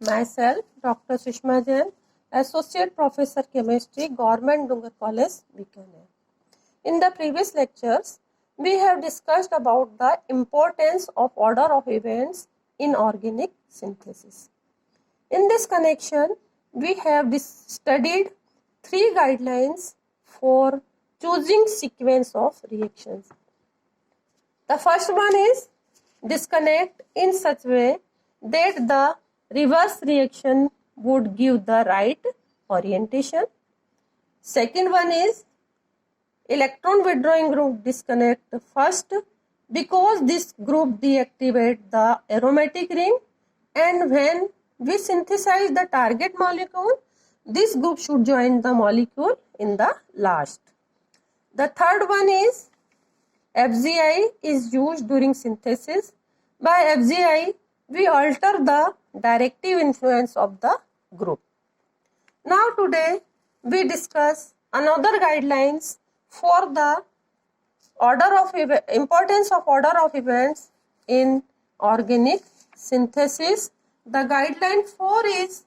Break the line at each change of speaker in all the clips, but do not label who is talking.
Myself, Dr. Sushma Jain, Associate Professor Chemistry, Government Dungar College, Bikaner. In the previous lectures, we have discussed about the importance of order of events in organic synthesis. In this connection, we have studied 3 guidelines for choosing sequence of reactions. The first one is disconnect in such way that the reverse reaction would give the right orientation. Second one is electron withdrawing group disconnect first because this group deactivate the aromatic ring, and when we synthesize the target molecule, this group should join the molecule in the last. The third one is FGI is used during synthesis. By FGI, we alter the directive influence of the group. Now today we discuss another guidelines for the importance of order of events in organic synthesis. The guideline 4 is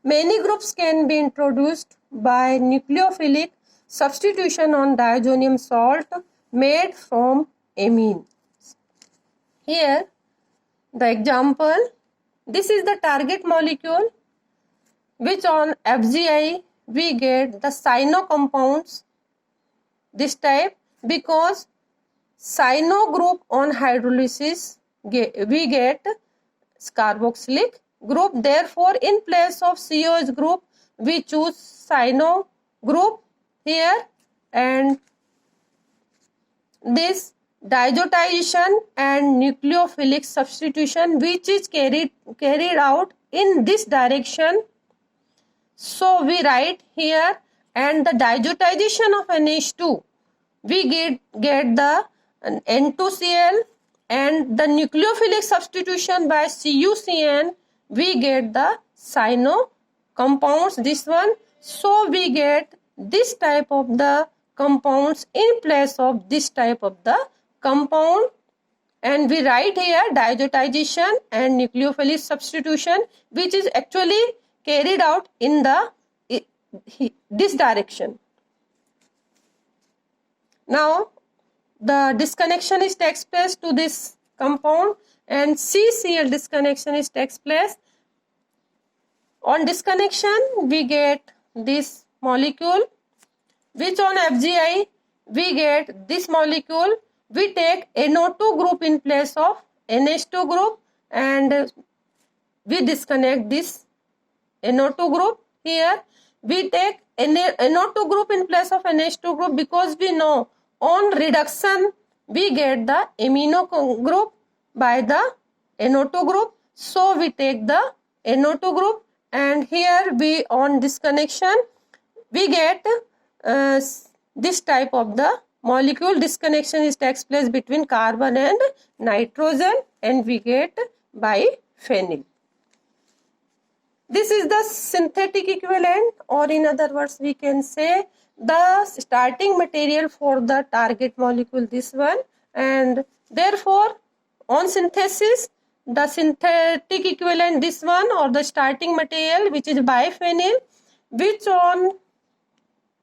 many groups can be introduced by nucleophilic substitution on diazonium salt made from amine. Here the example, this is the target molecule which on FGI we get the cyano compounds this type because cyano group on hydrolysis we get carboxylic group. Therefore, in place of COH group we choose cyano group here, and this diazotization and nucleophilic substitution which is carried out in this direction. So we write here, and the diazotization of NH2 we get the N2Cl, and the nucleophilic substitution by CuCN we get the cyano compounds, this one. So we get this type of the compounds in place of this type of the compound, and we write here diazotization and nucleophilic substitution which is actually carried out in the this direction. Now the disconnection is takes place to this compound, and CCl disconnection is takes place. On disconnection we get this molecule which on FGI we get this molecule. We take NO2 group in place of NH2 group, and we disconnect this NO2 group. Here we take NO2 group in place of NH2 group because we know on reduction we get the amino group by the NO2 group. So we take the NO2 group, and here we on disconnection we get this type of the molecule. Disconnection is takes place between carbon and nitrogen, and we get biphenyl. This is the synthetic equivalent, or in other words we can say the starting material for the target molecule, this one, and therefore on synthesis the synthetic equivalent this one, or the starting material which is biphenyl, which on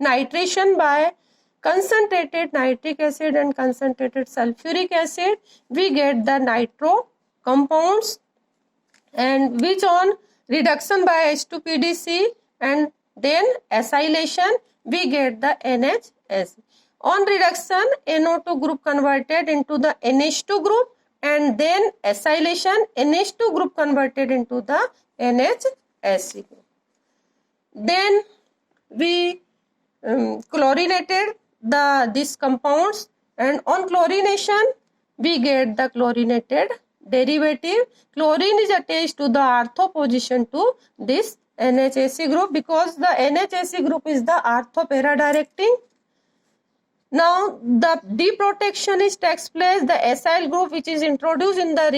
nitration by concentrated nitric acid and concentrated sulfuric acid we get the nitro compounds, and which on reduction by H2PDC and then acylation we get the NHS. On reduction NO2 group converted into the NH2 group, and then acylation NH2 group converted into the NHSC group. Then we chlorinated these compounds, and on chlorination we get the chlorinated derivative. Chlorine is attached to the ortho position to this NHAC group because the NHAC group is the ortho para directing. Now the deprotection is takes place. The acyl group which is introduced in the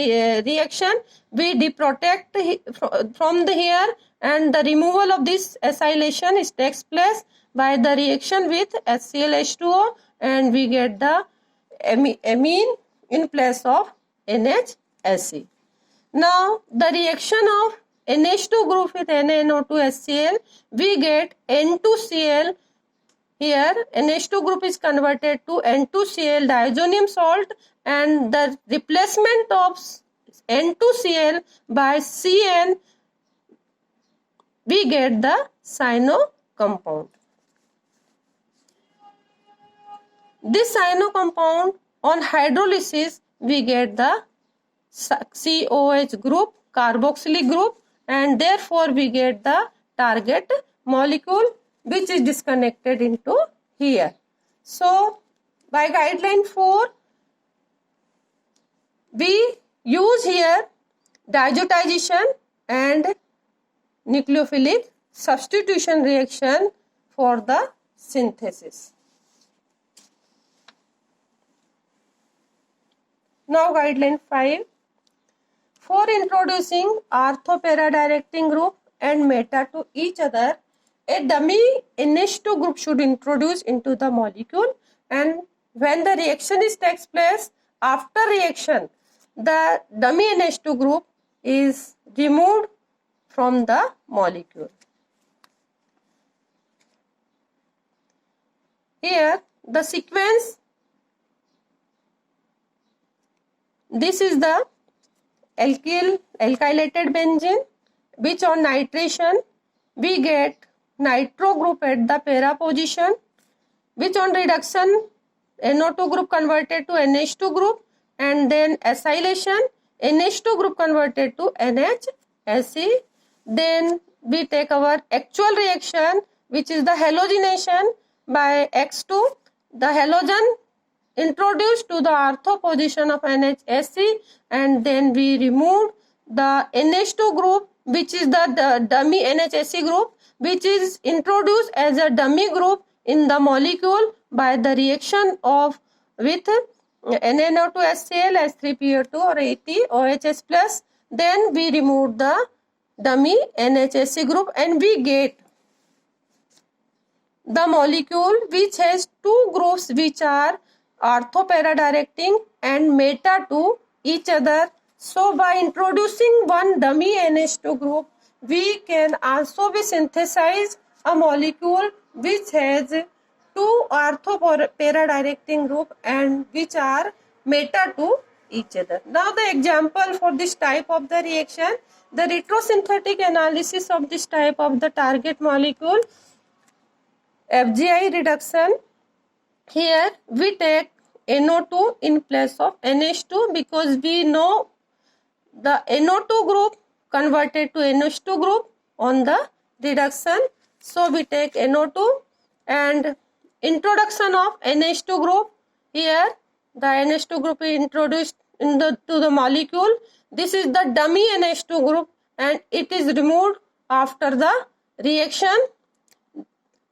reaction we deprotect from the here, and the removal of this acylation is takes place by the reaction with HClH2O, and we get the amine in place of NHSC. Now the reaction of NH2 group with NaNO2HCl, we get N2Cl. Here NH2 group is converted to N2Cl diazonium salt, and the replacement of N2Cl by Cn, we get the cyano compound. This cyano compound on hydrolysis, we get the COH group, carboxylic group, and therefore we get the target molecule which is disconnected into here. So by guideline 4, we use here diazotization and nucleophilic substitution reaction for the synthesis. Now guideline 5. For introducing ortho-para-directing group and meta to each other, a dummy NH2 group should introduce into the molecule, and when the reaction takes place, after reaction, the dummy NH2 group is removed from the molecule. Here the sequence, this is the alkylated benzene, which on nitration we get nitro group at the para position, which on reduction NO2 group converted to NH2 group, and then acylation NH2 group converted to NHSE. Then we take our actual reaction, which is the halogenation by X2. The halogen introduced to the ortho position of NHSE, and then we remove the NH2 group, which is the dummy NHSE group, which is introduced as a dummy group in the molecule by the reaction of with NaNO2HCl as 3PO2 or ATOHS plus. Then we remove the dummy NHSE group and we get the molecule which has two groups which are ortho-para directing and meta to each other. So by introducing one dummy NH2 group, we can also be synthesize a molecule which has two ortho-para directing group and which are meta to each other. Now the example for this type of the reaction, the retrosynthetic analysis of this type of the target molecule, FGI reduction. Here we take NO2 in place of NH2 because we know the NO2 group converted to NH2 group on the reduction. So we take NO2 and introduction of NH2 group. Here the NH2 group is introduced to the molecule. This is the dummy NH2 group and it is removed after the reaction.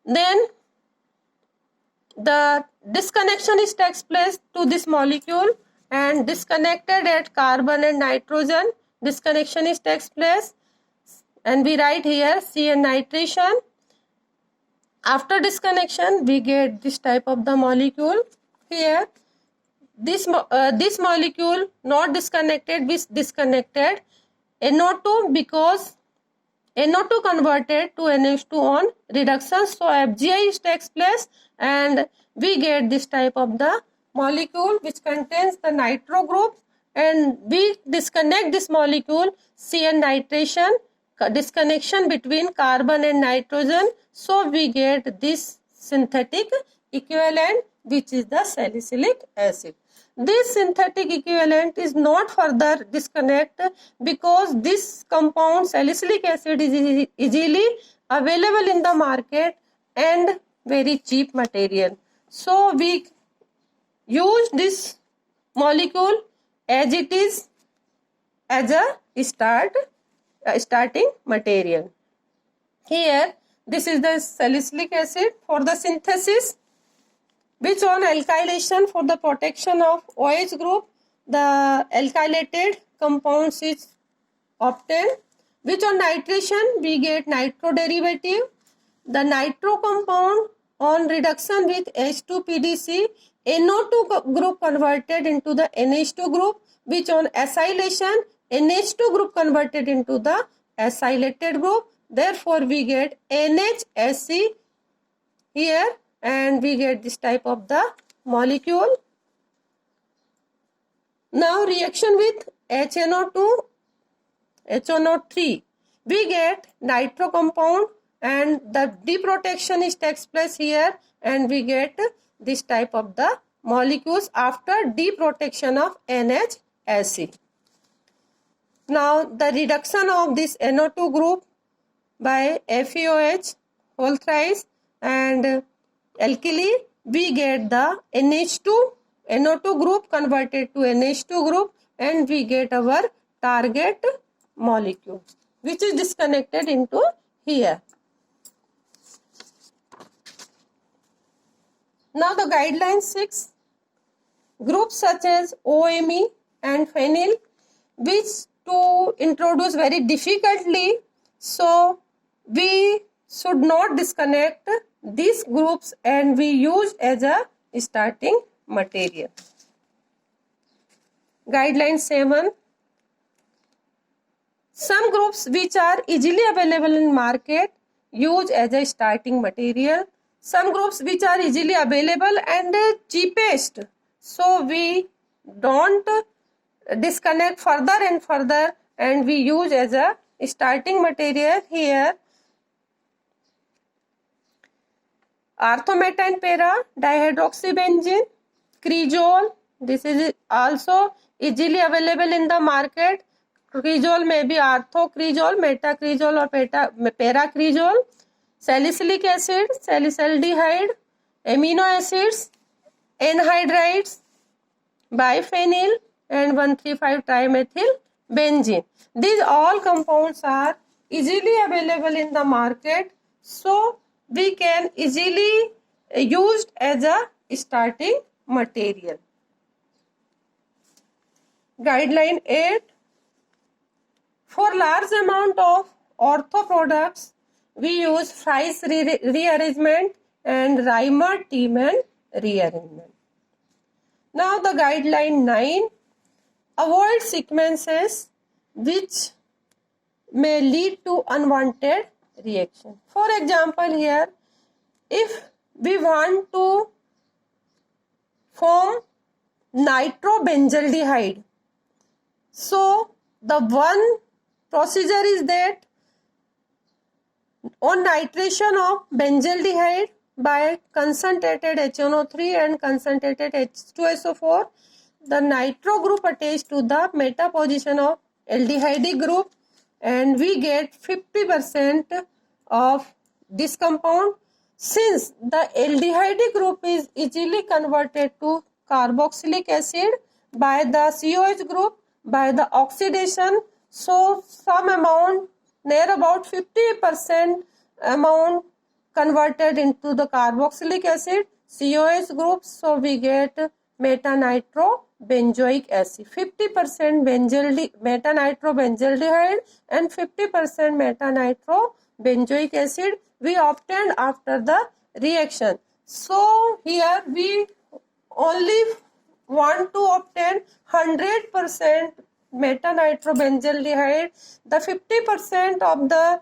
Then the disconnection takes place to this molecule and disconnected at carbon and nitrogen. Disconnection takes place and we write here CN nitration. After disconnection we get this type of the molecule. Here this molecule not disconnected with disconnected NO2 because NO2 converted to NH2 on reduction. So FGI takes place and we get this type of the molecule which contains the nitro group, and we disconnect this molecule CN nitration, disconnection between carbon and nitrogen. So we get this synthetic equivalent which is the salicylic acid. This synthetic equivalent is not further disconnect because this compound salicylic acid is easily available in the market and very cheap material. So we use this molecule as it is as a starting material. Here this is the salicylic acid for the synthesis, which on alkylation for the protection of OH group, the alkylated compounds is obtained, which on nitration we get nitro derivative. The nitro compound on reduction with H2PDC, NO2 group converted into the NH2 group, which on acylation NH2 group converted into the acylated group. Therefore, we get NHSE here, and we get this type of the molecule. Now reaction with HNO2, HNO3, we get nitro compound, and the deprotection is takes place here, and we get this type of the molecules after deprotection of NHSE. Now the reduction of this NO2 group by FeOH whole thrice and alkali, we get the NH2, NO2 group converted to NH2 group, and we get our target molecule, which is disconnected into here. Now the guideline 6, groups such as OMe and phenyl, which to introduce very difficultly, so we should not disconnect these groups and we use as a starting material. Guideline 7, some groups which are easily available in market use as a starting material. Some groups which are easily available and cheapest, so we don't disconnect further and further and we use as a starting material here. Arthometa para, dihydroxybenzene, crizole, this is also easily available in the market. Crizole may be arthocrizole, metacrizole or paracrizole. Salicylic acid, salicylaldehyde, amino acids, anhydrides, biphenyl and 1,3,5-trimethyl benzene. These all compounds are easily available in the market, so we can easily used as a starting material. Guideline 8, for large amount of ortho products, we use Fries rearrangement and Reimer-Tiemann rearrangement. Now the guideline 9, avoid sequences which may lead to unwanted reaction. For example, here, if we want to form nitrobenzaldehyde, so the one procedure is that on nitration of benzaldehyde by concentrated HNO3 and concentrated H2SO4, the nitro group attached to the meta position of aldehyde group, and we get 50% of this compound. Since the aldehyde group is easily converted to carboxylic acid by the COH group by the oxidation, so some amount, near about 50% amount converted into the carboxylic acid COH group, so we get metanitrobenzoic acid, 50% metanitrobenzaldehyde and 50% metanitrobenzoic acid we obtained after the reaction. So here we only want to obtain 100% metanitrobenzaldehyde. The 50% of the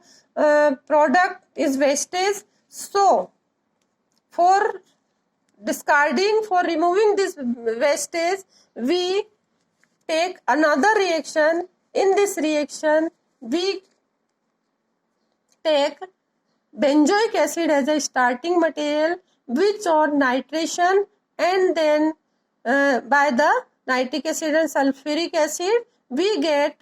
product is wastage. So for discarding, for removing this wastage, we take another reaction. In this reaction, we take benzoic acid as a starting material, which on nitration and then by the nitric acid and sulfuric acid, we get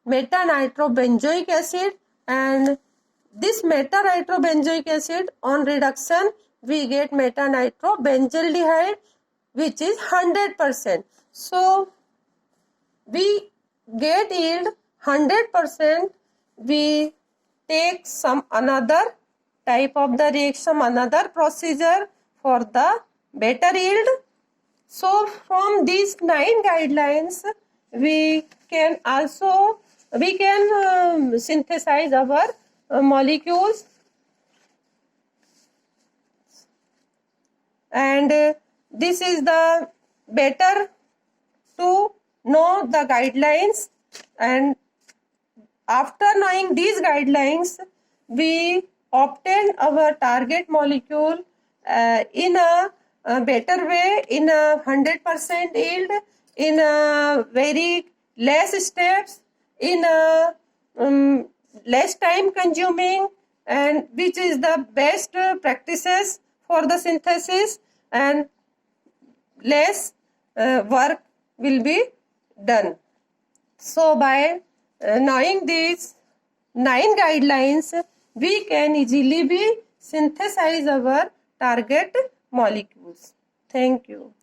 metanitrobenzoic acid, and this metanitrobenzoic acid on reduction we get metanitrobenzaldehyde, which is 100%. So we get yield 100%. We take some another type of the reaction, another procedure for the better yield. So from these 9 guidelines, we can synthesize our molecules, and this is the better to know the guidelines, and after knowing these guidelines, we obtain our target molecule in a better way, in a 100% yield, in a very less steps, in a less time consuming, and which is the best practices for the synthesis, and less work will be done. So by knowing these 9 guidelines, we can easily be synthesize our target molecules. Thank you.